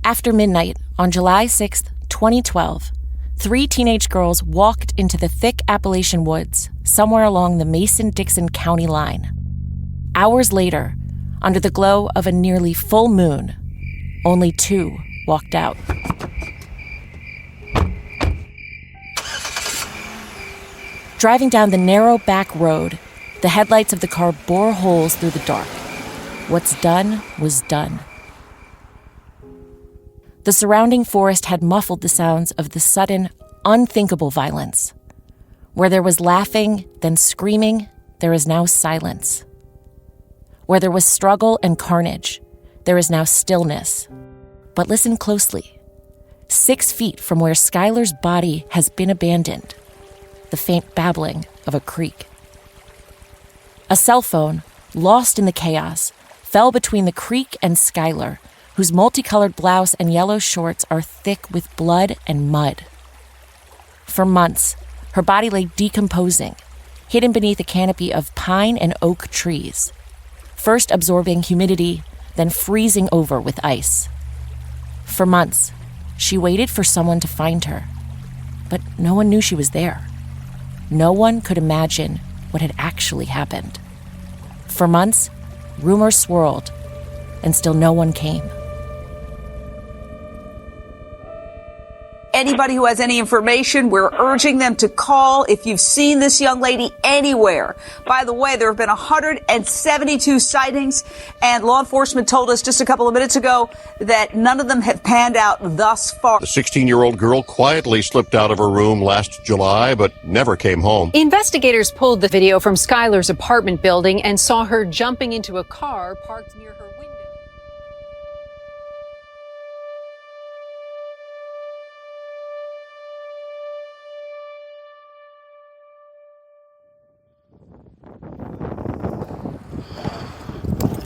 After midnight on July 6, 2012, 3 teenage girls walked into the thick Appalachian woods somewhere along the Mason-Dixon County line. Hours later, under the glow of a nearly full moon, only 2 walked out. Driving down the narrow back road, the headlights of the car bore holes through the dark. What's done was done. The surrounding forest had muffled the sounds of the sudden, unthinkable violence. Where there was laughing, then screaming, there is now silence. Where there was struggle and carnage, there is now stillness. But listen closely. 6 feet from where Skylar's body has been abandoned, the faint babbling of a creek. A cell phone, lost in the chaos, fell between the creek and Skylar, whose multicolored blouse and yellow shorts are thick with blood and mud. For months, her body lay decomposing, hidden beneath a canopy of pine and oak trees, first absorbing humidity, then freezing over with ice. For months, she waited for someone to find her, but no one knew she was there. No one could imagine what had actually happened. For months, rumors swirled, and still no one came. Anybody who has any information, we're urging them to call if you've seen this young lady anywhere. By the way, there have been 172 sightings, and law enforcement told us just a couple of minutes ago that none of them have panned out thus far. The 16-year-old girl quietly slipped out of her room last July, but never came home. Investigators pulled the video from Skylar's apartment building and saw her jumping into a car parked near her window.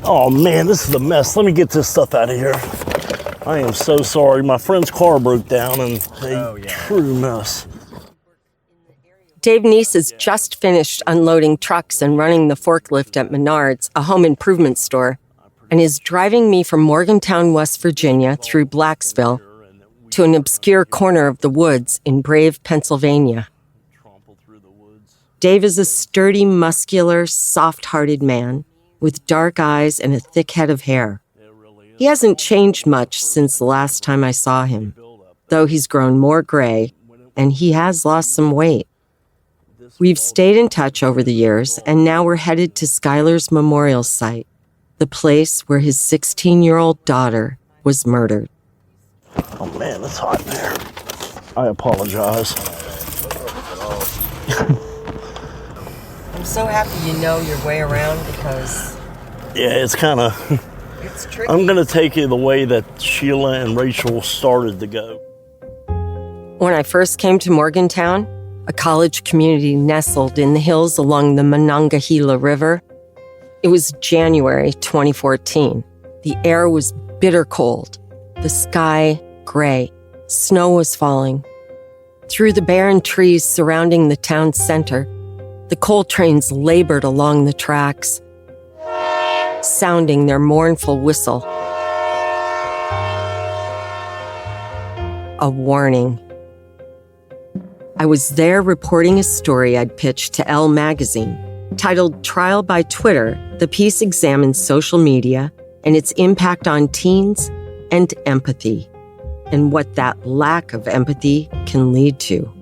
Oh man, this is a mess. Let me get this stuff out of here. I am so sorry. My friend's car broke down and true mess. Dave Neese has just finished unloading trucks and running the forklift at Menards, a home improvement store, and is driving me from Morgantown, West Virginia through Blacksville to an obscure corner of the woods in Brave, Pennsylvania. Dave is a sturdy, muscular, soft-hearted man with dark eyes and a thick head of hair. He hasn't changed much since the last time I saw him, though he's grown more gray, and he has lost some weight. We've stayed in touch over the years, and now we're headed to Skylar's memorial site, the place where his 16-year-old daughter was murdered. Oh man, it's hot in there. I apologize. I'm so happy you know your way around because... Yeah, it's kind of... It's tricky. I'm going to take it the way that Sheila and Rachel started to go. When I first came to Morgantown, a college community nestled in the hills along the Monongahela River, it was January 2014. The air was bitter cold, the sky gray, snow was falling. Through the barren trees surrounding the town center, the coal trains labored along the tracks, sounding their mournful whistle. A warning. I was there reporting a story I'd pitched to Elle magazine. Titled Trial by Twitter, the piece examines social media and its impact on teens and empathy, and what that lack of empathy can lead to.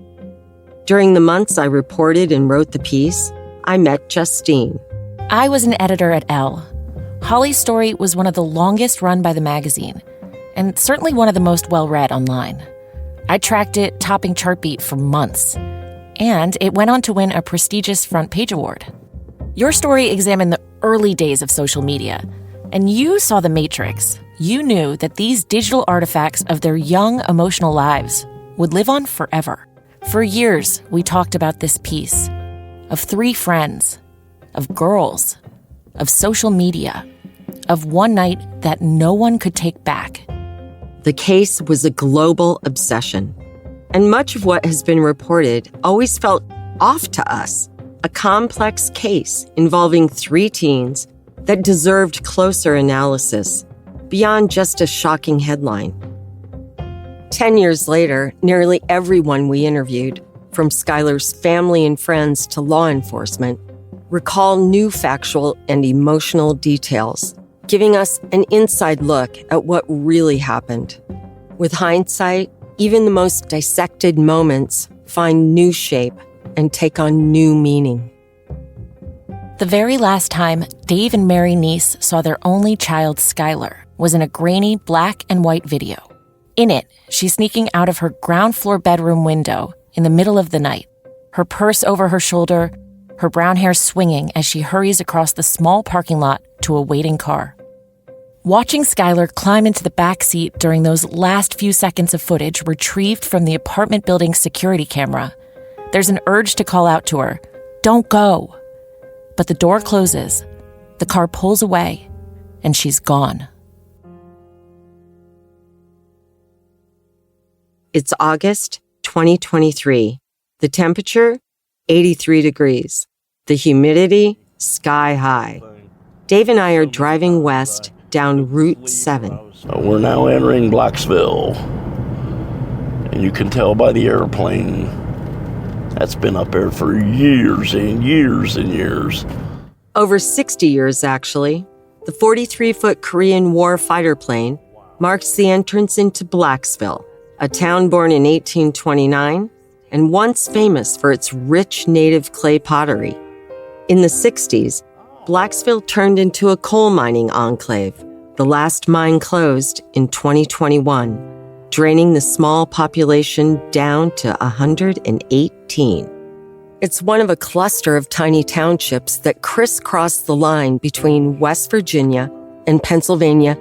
During the months I reported and wrote the piece, I met Justine. I was an editor at Elle. Holly's story was one of the longest run by the magazine, and certainly one of the most well-read online. I tracked it topping Chartbeat for months, and it went on to win a prestigious front page award. Your story examined the early days of social media, and you saw the matrix. You knew that these digital artifacts of their young, emotional lives would live on forever. For years, we talked about this piece of 3 friends, of girls, of social media, of one night that no one could take back. The case was a global obsession, and much of what has been reported always felt off to us. A complex case involving 3 teens that deserved closer analysis beyond just a shocking headline. 10 years later, nearly everyone we interviewed, from Skylar's family and friends to law enforcement, recall new factual and emotional details, giving us an inside look at what really happened. With hindsight, even the most dissected moments find new shape and take on new meaning. The very last time Dave and Mary Neese saw their only child, Skylar, was in a grainy black and white video. In it, she's sneaking out of her ground floor bedroom window in the middle of the night, her purse over her shoulder, her brown hair swinging as she hurries across the small parking lot to a waiting car. Watching Skylar climb into the back seat during those last few seconds of footage retrieved from the apartment building's security camera, there's an urge to call out to her, "Don't go." But the door closes, the car pulls away, and she's gone. It's August 2023. The temperature, 83 degrees. The humidity, sky high. Dave and I are driving west down Route 7. We're now entering Blacksville. And you can tell by the airplane that's been up there for years and years and years. Over 60 years, actually. The 43-foot Korean War fighter plane marks the entrance into Blacksville, a town born in 1829 and once famous for its rich native clay pottery. In the 60s, Blacksville turned into a coal mining enclave. The last mine closed in 2021, draining the small population down to 118. It's one of a cluster of tiny townships that crisscross the line between West Virginia and Pennsylvania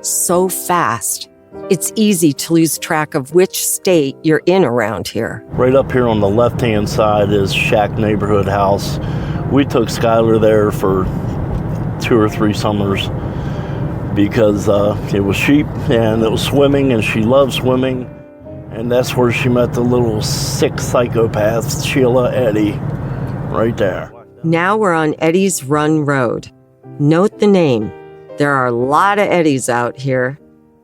so fast, it's easy to lose track of which state you're in around here. Right up here on the left-hand side is Shack Neighborhood House. We took Skylar there for 2 or 3 summers because it was cheap and it was swimming and she loved swimming. And that's where she met the little sick psychopath, Sheila Eddy, right there. Now we're on Eddie's Run Road. Note the name. There are a lot of Eddies out here.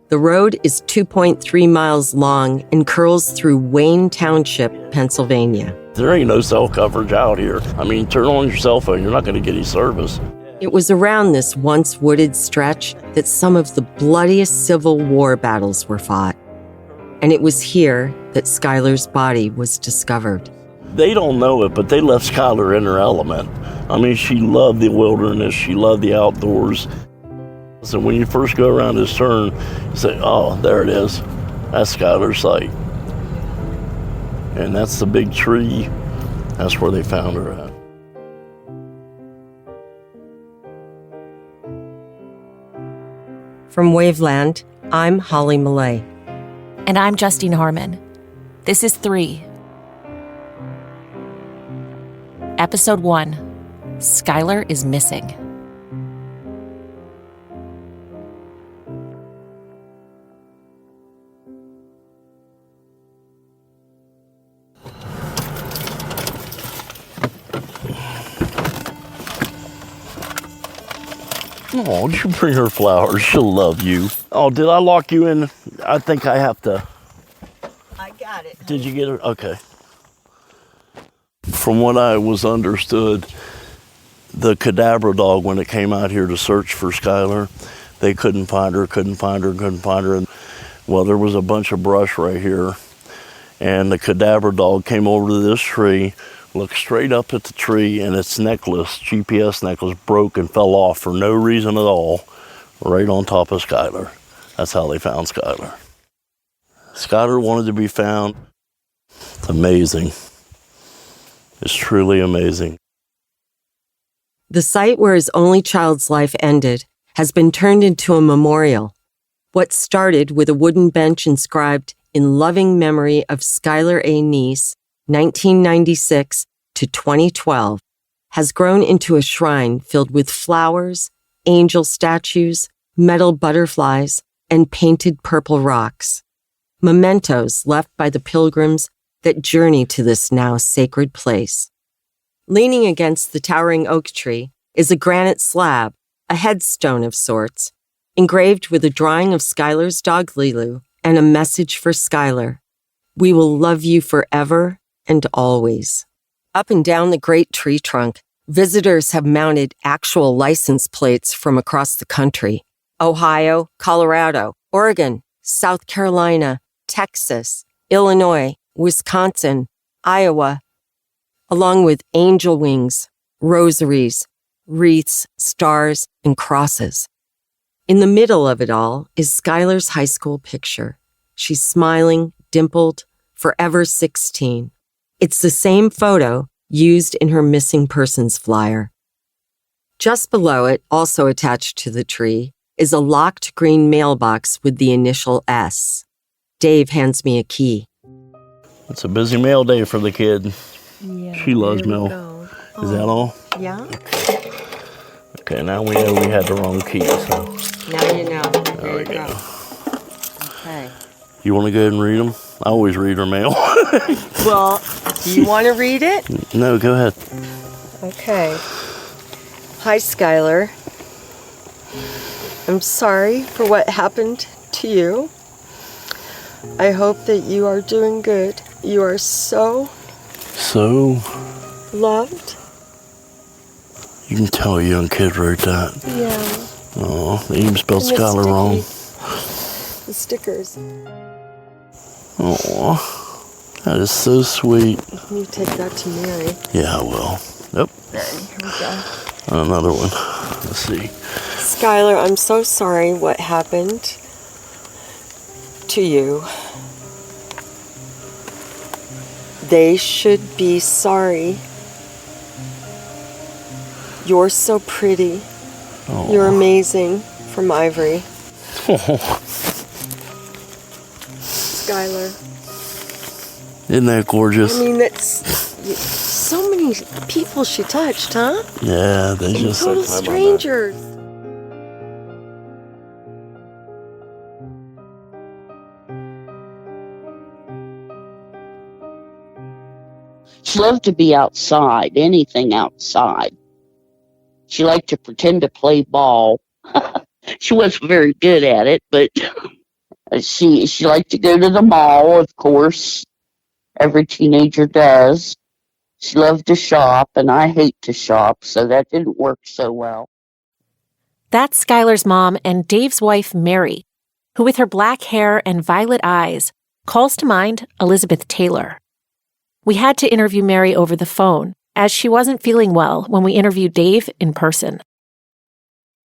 The road is 2.3 miles long and curls through Wayne Township, Pennsylvania. There ain't no cell coverage out here. I mean, turn on your cell phone, you're not going to get any service. It was around this once wooded stretch that some of the bloodiest Civil War battles were fought. And it was here that Skylar's body was discovered. They don't know it, but they left Skylar in her element. I mean, she loved the wilderness, she loved the outdoors. So when you first go around this turn, you say, oh, there it is. That's Skylar's site. And that's the big tree. That's where they found her at. From Waveland, I'm Holly Millay. And I'm Justine Harmon. This is 3. Episode 1, Skylar is missing. Oh, did you bring her flowers? She'll love you. Oh, did I lock you in? I think I have to. I got it. Did you get her? Okay. From what I was understood, the cadaver dog, when it came out here to search for Skylar, they couldn't find her. And, well, there was a bunch of brush right here. And the cadaver dog came over to this tree, looked straight up at the tree, and its necklace, GPS necklace, broke and fell off for no reason at all, right on top of Skylar. That's how they found Skylar. Skylar wanted to be found. It's amazing. It's truly amazing. The site where his only child's life ended has been turned into a memorial. What started with a wooden bench inscribed in loving memory of Skylar A. Neese, 1996 to 2012, has grown into a shrine filled with flowers, angel statues, metal butterflies, and painted purple rocks. Mementos left by the pilgrims that journey to this now sacred place. Leaning against the towering oak tree is a granite slab, a headstone of sorts, engraved with a drawing of Skylar's dog Lilu and a message for Skylar. We will love you forever and always. Up and down the great tree trunk, visitors have mounted actual license plates from across the country. Ohio, Colorado, Oregon, South Carolina, Texas, Illinois, Wisconsin, Iowa, along with angel wings, rosaries, wreaths, stars, and crosses. In the middle of it all is Skylar's high school picture. She's smiling, dimpled, forever 16. It's the same photo used in her missing persons flyer. Just below it, also attached to the tree, is a locked green mailbox with the initial S. Dave hands me a key. It's a busy mail day for the kid. Yeah, She loves mail. Is that all? Yeah. Okay, now we know we had the wrong key, so. Now you know. There we go. Okay. You want to go ahead and read them? I always read her mail. Well, do you want to read it? No, go ahead. Okay. Hi, Skylar. I'm sorry for what happened to you. I hope that you are doing good. You are so loved. You can tell a young kid wrote that. Yeah. Oh, they even spelled And the Skylar wrong. The stickers. Oh, that is so sweet. You take that to Mary. Yeah, I will. Yep. Here we go. Another one. Let's see. Skylar, I'm so sorry what happened to you. They should be sorry. You're so pretty. Oh. You're amazing. From Ivory. Skylar. Isn't that gorgeous? I mean, that's so many people she touched, huh? Yeah, they just Total strangers. She loved to be outside, anything outside. She liked to pretend to play ball. She wasn't very good at it, but she liked to go to the mall, of course. Every teenager does. She loved to shop, and I hate to shop, so that didn't work so well. That's Skylar's mom and Dave's wife, Mary, who with her black hair and violet eyes calls to mind Elizabeth Taylor. We had to interview Mary over the phone, as she wasn't feeling well when we interviewed Dave in person.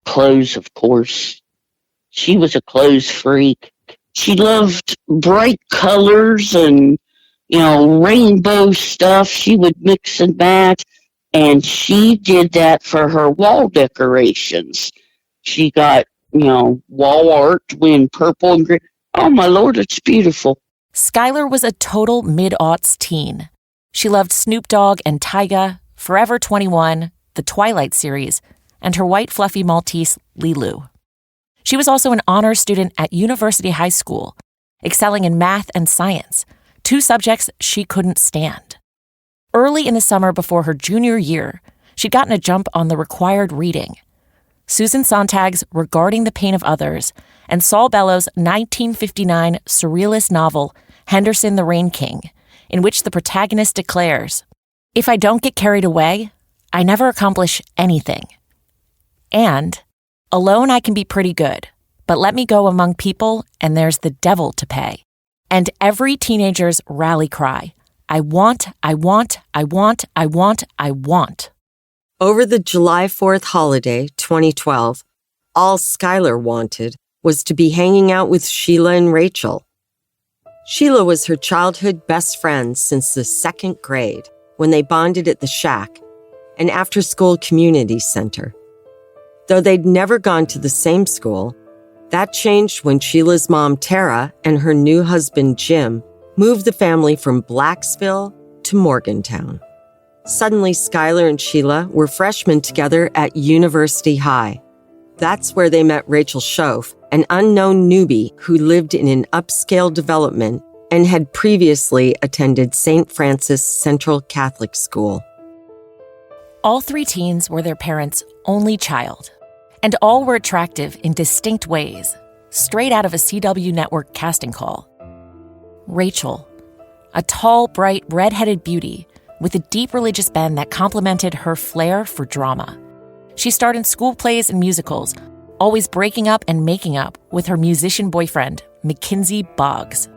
Clothes, of course. She was a clothes freak. She loved bright colors and, rainbow stuff. She would mix and match, and she did that for her wall decorations. She got, wall art in purple and green. Oh, my Lord, it's beautiful. Skylar was a total mid-aughts teen. She loved Snoop Dogg and Tyga, Forever 21, the Twilight series, and her white fluffy Maltese, Lilu. She was also an honors student at University High School, excelling in math and science, two subjects she couldn't stand. Early in the summer before her junior year, she'd gotten a jump on the required reading. Susan Sontag's Regarding the Pain of Others and Saul Bellow's 1959 surrealist novel, Henderson the Rain King, in which the protagonist declares, "If I don't get carried away, I never accomplish anything." And, "Alone I can be pretty good, but let me go among people and there's the devil to pay." And every teenager's rally cry, "I want, I want, I want, I want, I want." Over the July 4th holiday, 2012, all Skylar wanted was to be hanging out with Sheila and Rachel. Sheila was her childhood best friend since the 2nd grade, when they bonded at the Shack, an after-school community center. Though they'd never gone to the same school, that changed when Sheila's mom, Tara, and her new husband, Jim, moved the family from Blacksville to Morgantown. Suddenly, Skylar and Sheila were freshmen together at University High. That's where they met Rachel Schoaf, an unknown newbie who lived in an upscale development and had previously attended St. Francis Central Catholic School. All three teens were their parents' only child, and all were attractive in distinct ways, straight out of a CW network casting call. Rachel, a tall, bright, red-headed beauty with a deep religious bend that complemented her flair for drama. She starred in school plays and musicals, always breaking up and making up with her musician boyfriend, Mackenzie Boggs.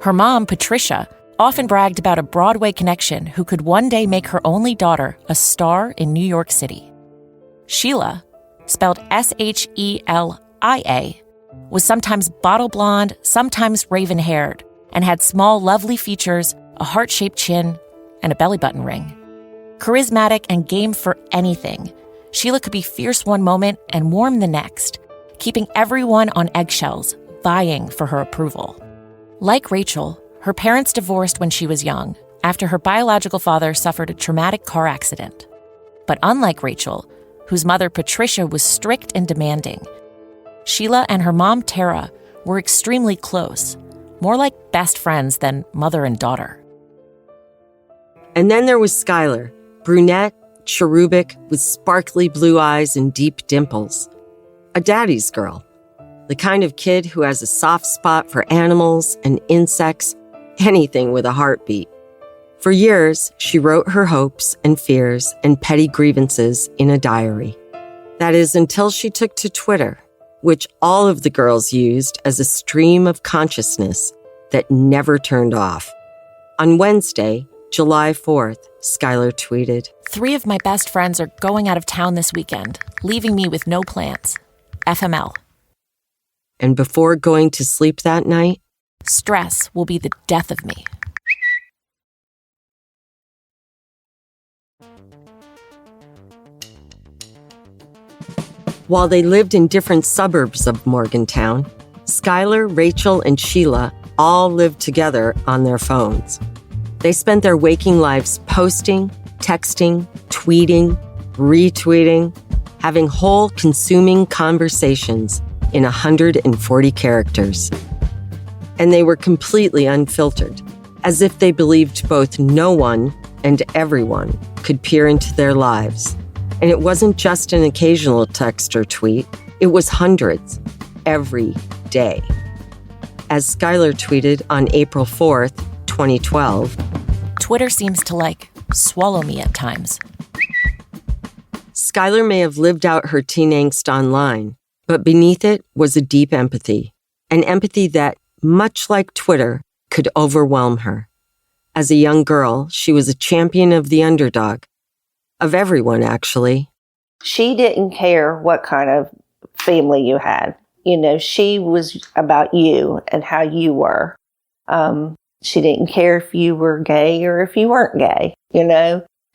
Her mom, Patricia, often bragged about a Broadway connection who could one day make her only daughter a star in New York City. Sheila, spelled Shelia, was sometimes bottle blonde, sometimes raven-haired, and had small, lovely features, a heart-shaped chin, and a belly button ring. Charismatic and game for anything, Sheila could be fierce one moment and warm the next, keeping everyone on eggshells, vying for her approval. Like Rachel, her parents divorced when she was young, after her biological father suffered a traumatic car accident. But unlike Rachel, whose mother Patricia was strict and demanding, Sheila and her mom Tara were extremely close, more like best friends than mother and daughter. And then there was Skylar, brunette, cherubic, with sparkly blue eyes and deep dimples. A daddy's girl, the kind of kid who has a soft spot for animals and insects, anything with a heartbeat. For years, she wrote her hopes and fears and petty grievances in a diary. That is, until she took to Twitter, which all of the girls used as a stream of consciousness that never turned off. On Wednesday, July 4th, Skylar tweeted, 3 of my best friends are going out of town this weekend, leaving me with no plans. FML. And before going to sleep that night, stress will be the death of me. While they lived in different suburbs of Morgantown, Skylar, Rachel, and Sheila all lived together on their phones. They spent their waking lives posting, texting, tweeting, retweeting, having whole consuming conversations in 140 characters. And they were completely unfiltered, as if they believed both no one and everyone could peer into their lives. And it wasn't just an occasional text or tweet, it was hundreds, every day. As Skylar tweeted on April 4th, 2012, Twitter seems to, swallow me at times. Skylar may have lived out her teen angst online, but beneath it was a deep empathy, an empathy that, much like Twitter, could overwhelm her. As a young girl, she was a champion of the underdog. Of everyone, actually. She didn't care what kind of family you had. She was about you and how you were. She didn't care if you were gay or if you weren't gay.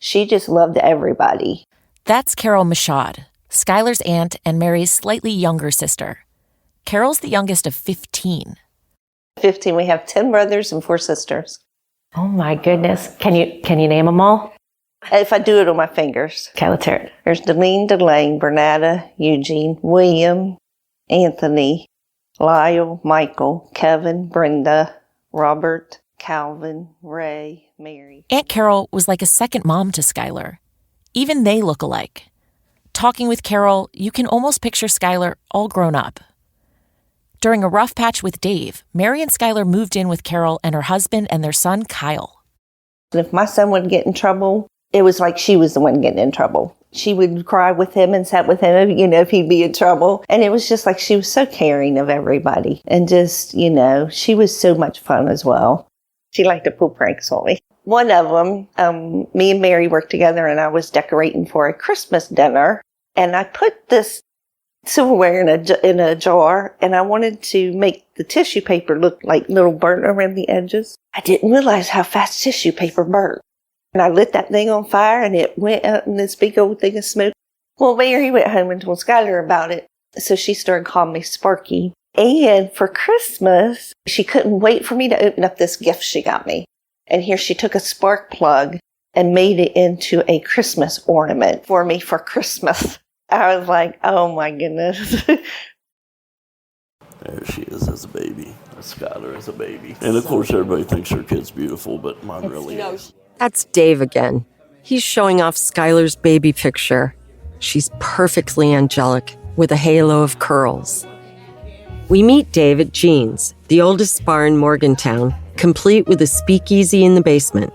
She just loved everybody. That's Carol Mashad, Skylar's aunt and Mary's slightly younger sister. Carol's the youngest of 15. 15. We have 10 brothers and 4 sisters. Oh my goodness. Can you name them all? If I do it on my fingers. Okay, let's hear it. There's Delene, Delane, Bernetta, Eugene, William, Anthony, Lyle, Michael, Kevin, Brenda, Robert, Calvin, Ray, Mary. Aunt Carol was like a second mom to Skylar. Even they look alike. Talking with Carol, you can almost picture Skylar all grown up. During a rough patch with Dave, Mary and Skylar moved in with Carol and her husband and their son, Kyle. And if my son would get in trouble, it was like she was the one getting in trouble. She would cry with him and sat with him, if he'd be in trouble. And it was just like she was so caring of everybody. And just, she was so much fun as well. She liked to pull pranks on me. One of them, me and Mary worked together and I was decorating for a Christmas dinner. And I put this silverware in a jar and I wanted to make the tissue paper look like little burnt around the edges. I didn't realize how fast tissue paper burnt. And I lit that thing on fire and it went up in this big old thing of smoke. Well, Mary went home and told Skylar about it. So she started calling me Sparky. And for Christmas, she couldn't wait for me to open up this gift she got me. And here she took a spark plug and made it into a Christmas ornament for me for Christmas. I was like, oh my goodness. There she is as a baby. Skylar as a baby. And of course, everybody thinks her kid's beautiful, but mine really is. That's Dave again. He's showing off Skylar's baby picture. She's perfectly angelic with a halo of curls. We meet Dave at Jean's, the oldest bar in Morgantown, complete with a speakeasy in the basement.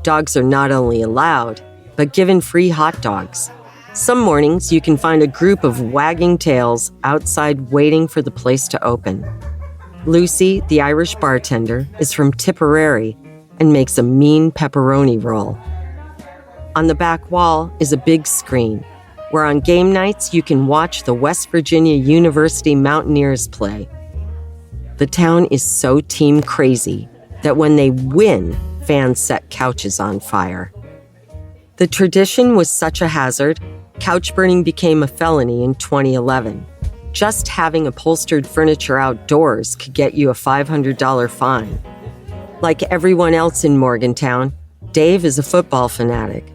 Dogs are not only allowed, but given free hot dogs. Some mornings, you can find a group of wagging tails outside waiting for the place to open. Lucy, the Irish bartender, is from Tipperary and makes a mean pepperoni roll. On the back wall is a big screen, where on game nights you can watch the West Virginia University Mountaineers play. The town is so team crazy that when they win, fans set couches on fire. The tradition was such a hazard, couch burning became a felony in 2011. Just having upholstered furniture outdoors could get you a $500 fine. Like everyone else in Morgantown, Dave is a football fanatic.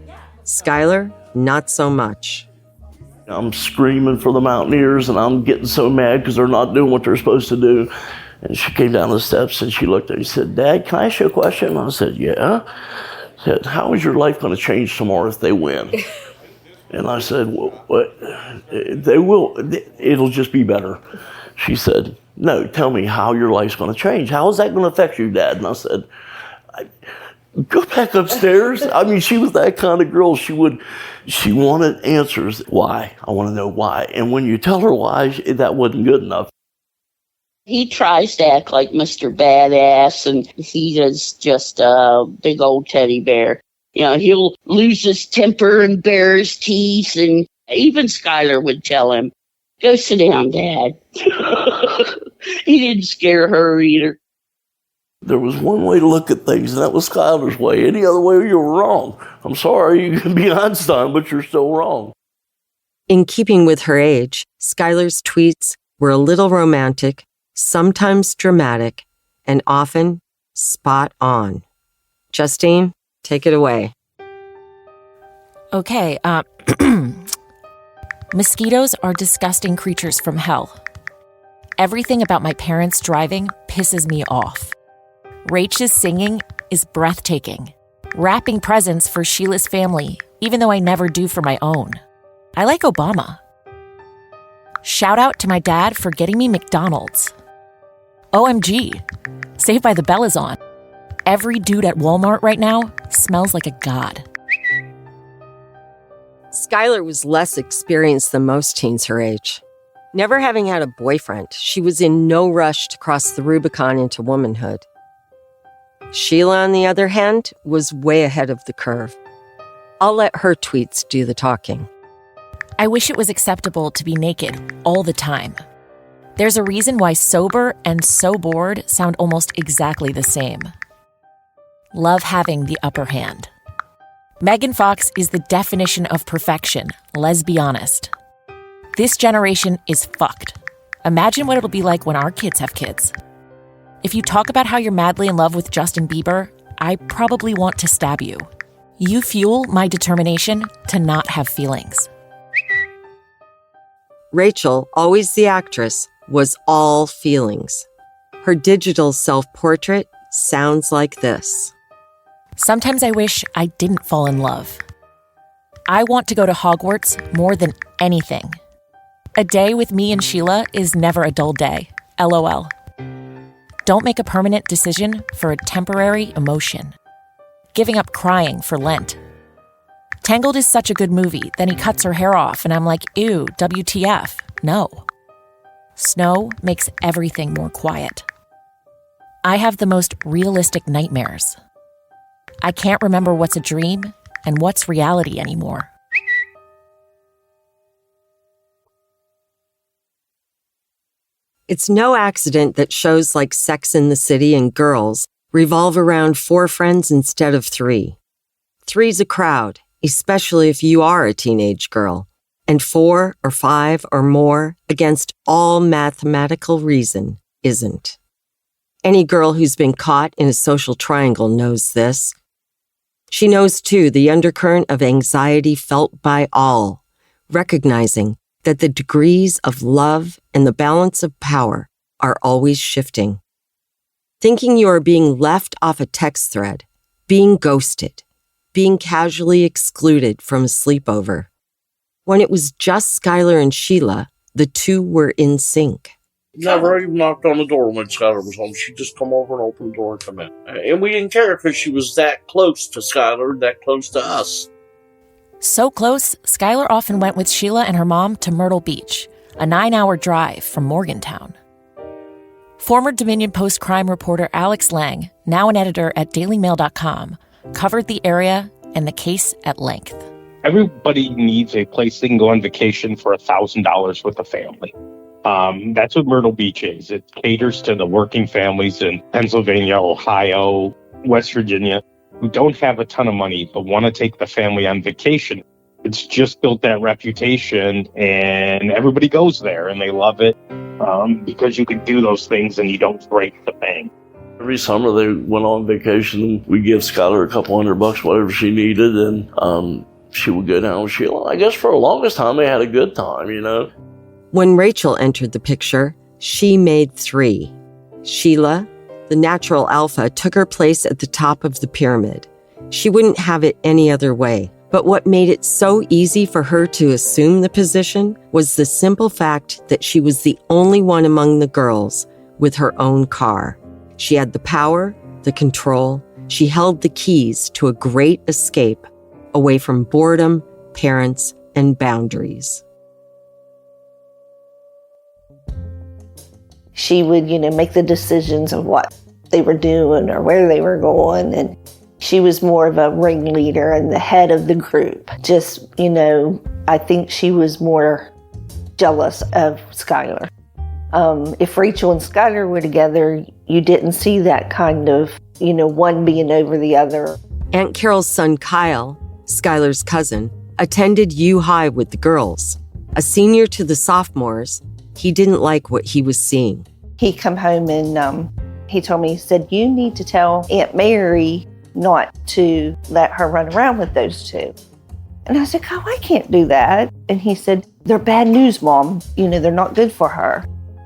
Skylar, not so much. I'm screaming for the Mountaineers, and I'm getting so mad because they're not doing what they're supposed to do. And she came down the steps, and she looked at me and said, "Dad, can I ask you a question?" And I said, "Yeah." She said, "How is your life going to change tomorrow if they win?" And I said, "Well, what? They will. It'll just be better." She said, "No, tell me how your life's going to change. How is that going to affect you, Dad?" And I said, "Go back upstairs." I mean, she was that kind of girl. She wanted answers. Why? I want to know why. And when you tell her why, that wasn't good enough. He tries to act like Mr. Badass, and he is just a big old teddy bear. You know, he'll lose his temper and bare his teeth, and even Skylar would tell him, "Go sit down, Dad." He didn't scare her either. There was one way to look at things, and that was Skylar's way. Any other way, you were wrong. I'm sorry, you can be Einstein, but you're still wrong. In keeping with her age, Skylar's tweets were a little romantic, sometimes dramatic, and often spot on. Justine, take it away. Okay, mosquitoes are disgusting creatures from hell. Everything about my parents' driving pisses me off. Rach's singing is breathtaking. Wrapping presents for Sheila's family, even though I never do for my own. I like Obama. Shout out to my dad for getting me McDonald's. OMG, Saved by the Bell is on. Every dude at Walmart right now smells like a god. Skylar was less experienced than most teens her age. Never having had a boyfriend, she was in no rush to cross the Rubicon into womanhood. Sheila, on the other hand, was way ahead of the curve. I'll let her tweets do the talking. I wish it was acceptable to be naked all the time. There's a reason why sober and so bored sound almost exactly the same. Love having the upper hand. Megan Fox is the definition of perfection, let's be honest. This generation is fucked. Imagine what it'll be like when our kids have kids. If you talk about how you're madly in love with Justin Bieber, I probably want to stab you. You fuel my determination to not have feelings. Rachel, always the actress, was all feelings. Her digital self-portrait sounds like this. Sometimes I wish I didn't fall in love. I want to go to Hogwarts more than anything. A day with me and Sheila is never a dull day. LOL. Don't make a permanent decision for a temporary emotion. Giving up crying for Lent. Tangled is such a good movie, then he cuts her hair off and I'm like, ew, WTF. No. Snow makes everything more quiet. I have the most realistic nightmares. I can't remember what's a dream and what's reality anymore. It's no accident that shows like Sex and the City and Girls revolve around 4 friends instead of 3. 3's a crowd, especially if you are a teenage girl, and 4 or 5 or more against all mathematical reason isn't. Any girl who's been caught in a social triangle knows this. She knows, too, the undercurrent of anxiety felt by all, recognizing that the degrees of love and the balance of power are always shifting. Thinking you are being left off a text thread, being ghosted, being casually excluded from a sleepover. When it was just Skylar and Sheila, the two were in sync. Never even knocked on the door when Skylar was home. She'd just come over and open the door and come in. And we didn't care because she was that close to Skylar, that close to us. So close, Skylar often went with Sheila and her mom to Myrtle Beach, a 9-hour drive from Morgantown. Former Dominion Post crime reporter Alex Lang, now an editor at dailymail.com, covered the area and the case at length. Everybody needs a place they can go on vacation for $1,000 with a family. That's what Myrtle Beach is. It caters to the working families in Pennsylvania, Ohio, West Virginia, who don't have a ton of money but want to take the family on vacation. It's just built that reputation, and everybody goes there, and they love it because you can do those things and you don't break the bank. Every summer they went on vacation. We give Skylar a couple $100, whatever she needed, and she would go down with Sheila. I guess for the longest time they had a good time, you know. When Rachel entered the picture, she made 3. Sheila, the natural alpha, took her place at the top of the pyramid. She wouldn't have it any other way. But what made it so easy for her to assume the position was the simple fact that she was the only one among the girls with her own car. She had the power, the control. She held the keys to a great escape away from boredom, parents, and boundaries. She would, make the decisions of what they were doing or where they were going. And she was more of a ringleader and the head of the group. Just, I think she was more jealous of Skylar. If Rachel and Skylar were together, you didn't see that kind of, one being over the other. Aunt Carol's son, Kyle, Skylar's cousin, attended U High with the girls. A senior to the sophomores, he didn't like what he was seeing. He come home and he told me, he said, you need to tell Aunt Mary not to let her run around with those two. And I said, oh, I can't do that. And he said, they're bad news, Mom. They're not good for her.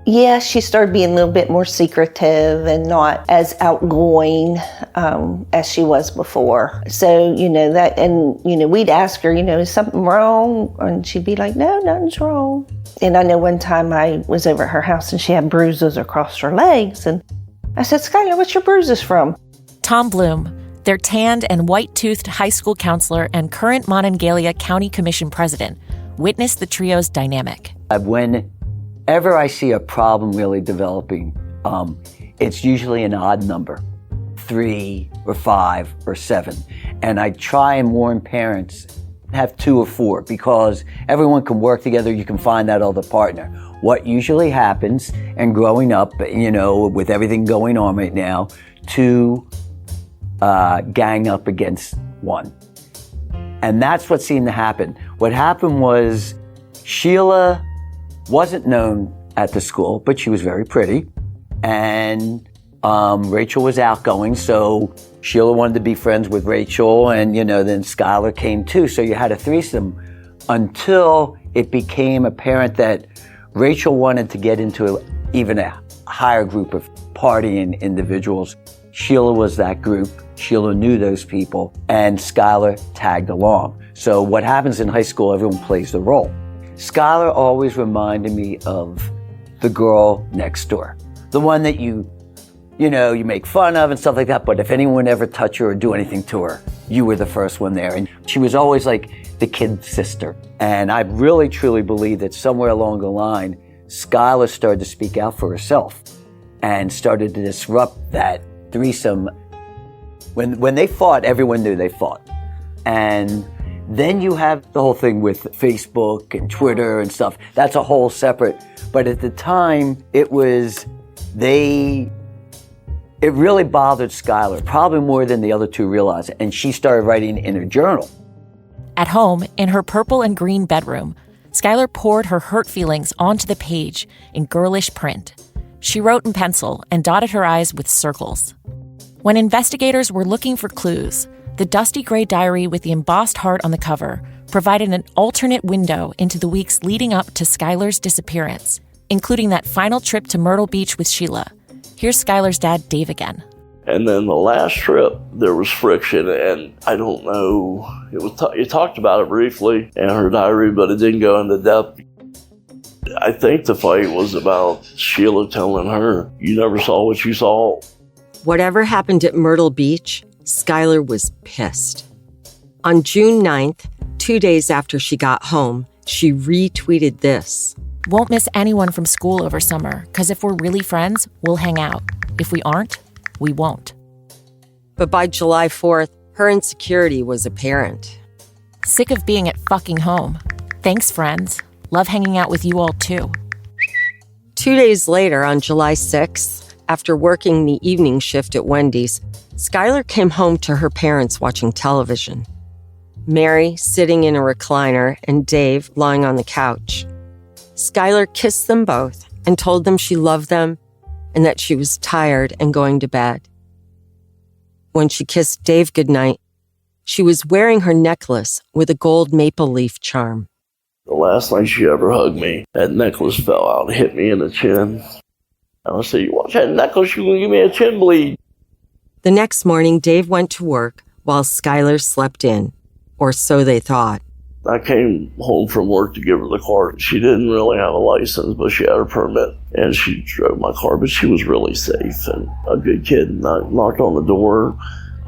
Yeah, she started being a little bit more secretive and not as outgoing as she was before. So, that, and, we'd ask her, is something wrong? And she'd be like, no, nothing's wrong. And I know one time I was over at her house and she had bruises across her legs. And I said, Skylar, what's your bruises from? Tom Bloom, their tanned and white-toothed high school counselor and current Monongalia County Commission president, witnessed the trio's dynamic. Whenever I see a problem really developing, it's usually an odd number, 3 or 5 or 7. And I try and warn parents, have 2 or 4, because everyone can work together. You can find that other partner. What usually happens, and growing up, with everything going on right now, 2 gang up against 1. And that's what seemed to happen. What happened was Sheila wasn't known at the school, but she was very pretty. And Rachel was outgoing, so Sheila wanted to be friends with Rachel, and, then Skylar came too. So you had a threesome until it became apparent that Rachel wanted to get into even a higher group of partying individuals. Sheila was that group. Sheila knew those people, and Skylar tagged along. So what happens in high school, everyone plays the role. Skylar always reminded me of the girl next door. The one that you make fun of and stuff like that, but if anyone ever touched her or do anything to her, you were the first one there. And she was always like the kid's sister. And I really, truly believe that somewhere along the line, Skylar started to speak out for herself and started to disrupt that threesome. When they fought, everyone knew they fought. And then you have the whole thing with Facebook and Twitter and stuff. That's a whole separate. But at the time, it really bothered Skylar, probably more than the other 2 realized. And she started writing in her journal. At home, in her purple and green bedroom, Skylar poured her hurt feelings onto the page in girlish print. She wrote in pencil and dotted her eyes with circles. When investigators were looking for clues, the dusty gray diary with the embossed heart on the cover provided an alternate window into the weeks leading up to Skylar's disappearance, including that final trip to Myrtle Beach with Sheila. Here's Skylar's dad, Dave, again. And then the last trip, there was friction, and I don't know, you talked about it briefly in her diary, but it didn't go into depth. I think the fight was about Sheila telling her, "You never saw what you saw." Whatever happened at Myrtle Beach, Skylar was pissed. On June 9th, 2 days after she got home, she retweeted this. Won't miss anyone from school over summer, because if we're really friends, we'll hang out. If we aren't, we won't. But by July 4th, her insecurity was apparent. Sick of being at fucking home. Thanks, friends. Love hanging out with you all, too. 2 days later, on July 6th, after working the evening shift at Wendy's, Skylar came home to her parents watching television. Mary sitting in a recliner and Dave lying on the couch. Skylar kissed them both and told them she loved them and that she was tired and going to bed. When she kissed Dave goodnight, she was wearing her necklace with a gold maple leaf charm. The last night she ever hugged me, that necklace fell out and hit me in the chin. And I said, "You watch that necklace, you're going to give me a chin bleed." The next morning, Dave went to work while Skylar slept in, or so they thought. I came home from work to give her the car. She didn't really have a license, but she had her permit, and she drove my car, but she was really safe and a good kid. And I knocked on the door.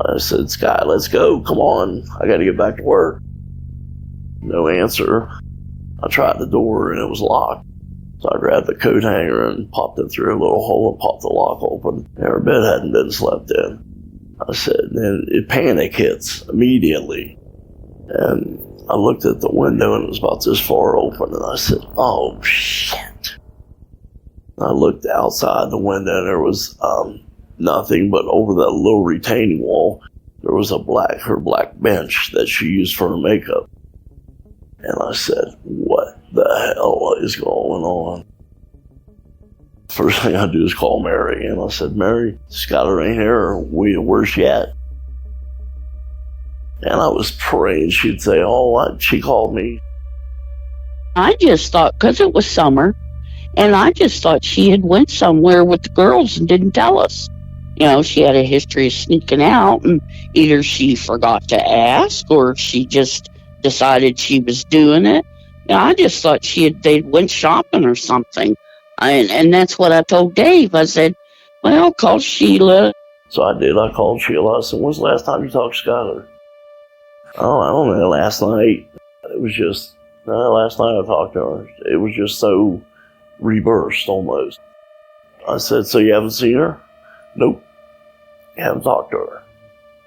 I said, "Sky, let's go. Come on. I got to get back to work." No answer. I tried the door, and it was locked. So I grabbed the coat hanger and popped it through a little hole and popped the lock open. And her bed hadn't been slept in. I said, and panic hits immediately. And I looked at the window and it was about this far open, and I said, "Oh, shit." I looked outside the window and there was nothing, but over that little retaining wall, there was her black bench that she used for her makeup. And I said, "What the hell is going on?" First thing I do is call Mary, and I said, "Mary, Skylar ain't here. Where's she at?" And I was praying she'd say, "Oh, what?" She called me. I just thought, because it was summer, and I just thought she had went somewhere with the girls and didn't tell us. You know, she had a history of sneaking out, and either she forgot to ask or she just decided she was doing it. You know, I just thought they went shopping or something. And that's what I told Dave. I said, "Well, call Sheila." So I did. I called Sheila. I said, "When's the last time you talked to Skylar?" "Oh, I don't know, last night." It was just, last night I talked to her. It was just so reversed almost. I said, "So you haven't seen her?" "Nope. You haven't talked to her."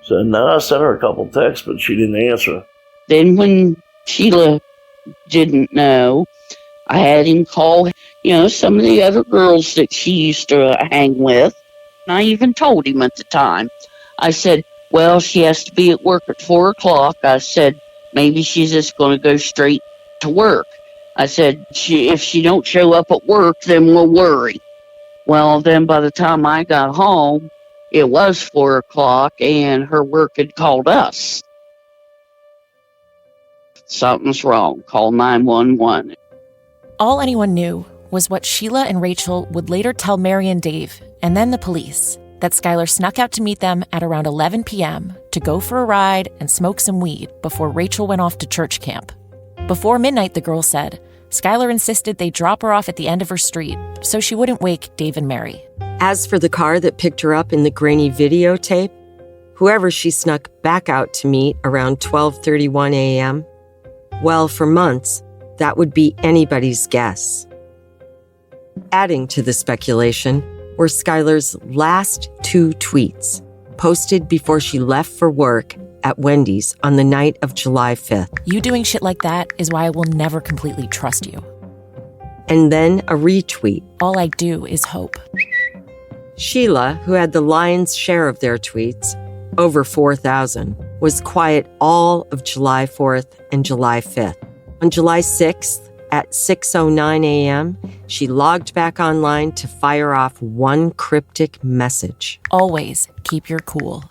I said, "No, I sent her a couple texts, but she didn't answer." Then when Sheila didn't know, I had him call, some of the other girls that she used to hang with. And I even told him at the time. I said, "Well, she has to be at work at 4 o'clock. I said, maybe she's just going to go straight to work. I said, if she don't show up at work, then we'll worry." Well, then by the time I got home, it was 4 o'clock and her work had called us. "Something's wrong. Call 911. All anyone knew was what Sheila and Rachel would later tell Mary and Dave, and then the police, that Skylar snuck out to meet them at around 11 p.m. to go for a ride and smoke some weed before Rachel went off to church camp. Before midnight, the girl said, Skylar insisted they drop her off at the end of her street so she wouldn't wake Dave and Mary. As for the car that picked her up in the grainy videotape, whoever she snuck back out to meet around 12:31 a.m., well, for months, that would be anybody's guess. Adding to the speculation were Skylar's last 2 tweets, posted before she left for work at Wendy's on the night of July 5th. You doing shit like that is why I will never completely trust you. And then a retweet. All I do is hope. Sheila, who had the lion's share of their tweets, over 4,000, was quiet all of July 4th and July 5th. On July 6th, at 6:09 a.m., she logged back online to fire off one cryptic message. Always keep your cool.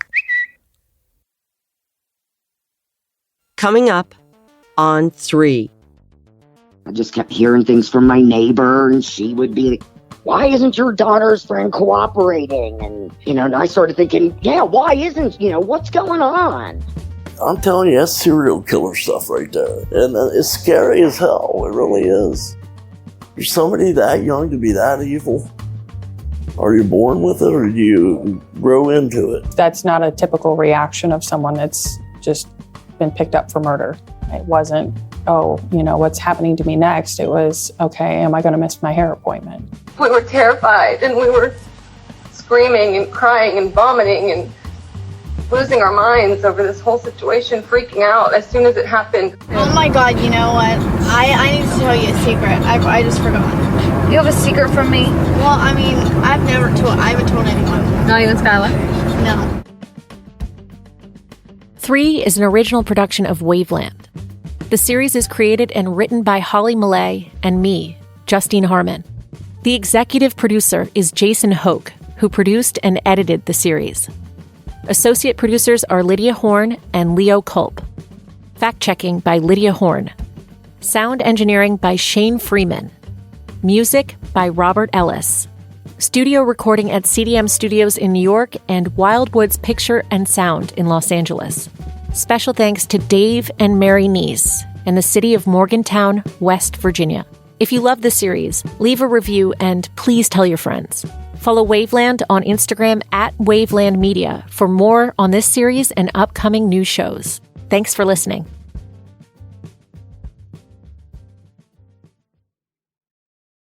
Coming up on 3. I just kept hearing things from my neighbor, and she would be like, "Why isn't your daughter's friend cooperating?" And I started thinking, yeah, why isn't, what's going on? I'm telling you, that's serial killer stuff right there. And it's scary as hell. It really is. Is somebody that young to be that evil? Are you born with it or do you grow into it? That's not a typical reaction of someone that's just been picked up for murder. It wasn't, oh, what's happening to me next? It was, okay, am I going to miss my hair appointment? We were terrified and we were screaming and crying and vomiting and losing our minds over this whole situation, freaking out as soon as it happened. Oh my God, you know what? I need to tell you a secret. I just forgot. You have a secret from me? Well, I haven't told anyone. Not even Skylar? No. 3 is an original production of Waveland. The series is created and written by Holly Millay and me, Justine Harmon. The executive producer is Jason Hoke, who produced and edited the series. Associate producers are Lydia Horn and Leo Culp. Fact-checking by Lydia Horn. Sound engineering by Shane Freeman. Music by Robert Ellis. Studio recording at CDM Studios in New York and Wildwoods Picture and Sound in Los Angeles. Special thanks to Dave and Mary Neese in the city of Morgantown, West Virginia. If you love the series, leave a review and please tell your friends. Follow Waveland on Instagram @Waveland Media for more on this series and upcoming new shows. Thanks for listening.